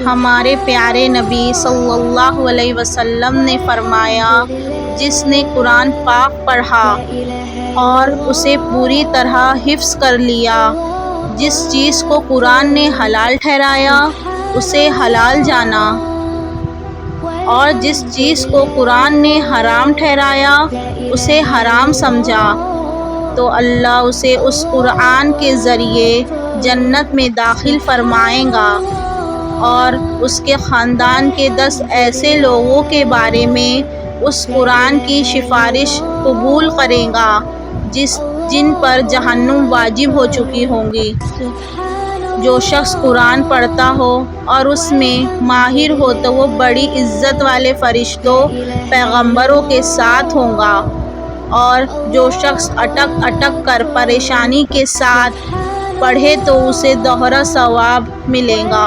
ہمارے پیارے نبی صلی اللہ علیہ وسلم نے فرمایا، جس نے قرآن پاک پڑھا اور اسے پوری طرح حفظ کر لیا، جس چیز کو قرآن نے حلال ٹھہرایا اسے حلال جانا، اور جس چیز کو قرآن نے حرام ٹھہرایا اسے حرام سمجھا، تو اللہ اسے اس قرآن کے ذریعے جنت میں داخل فرمائے گا، اور اس کے خاندان کے 10 ایسے لوگوں کے بارے میں اس قرآن کی سفارش قبول کرے گا جن پر جہنم واجب ہو چکی ہوگی۔ جو شخص قرآن پڑھتا ہو اور اس میں ماہر ہو تو وہ بڑی عزت والے فرشتوں، پیغمبروں کے ساتھ ہوگا، اور جو شخص اٹک اٹک کر پریشانی کے ساتھ پڑھے تو اسے دوہرا ثواب ملے گا۔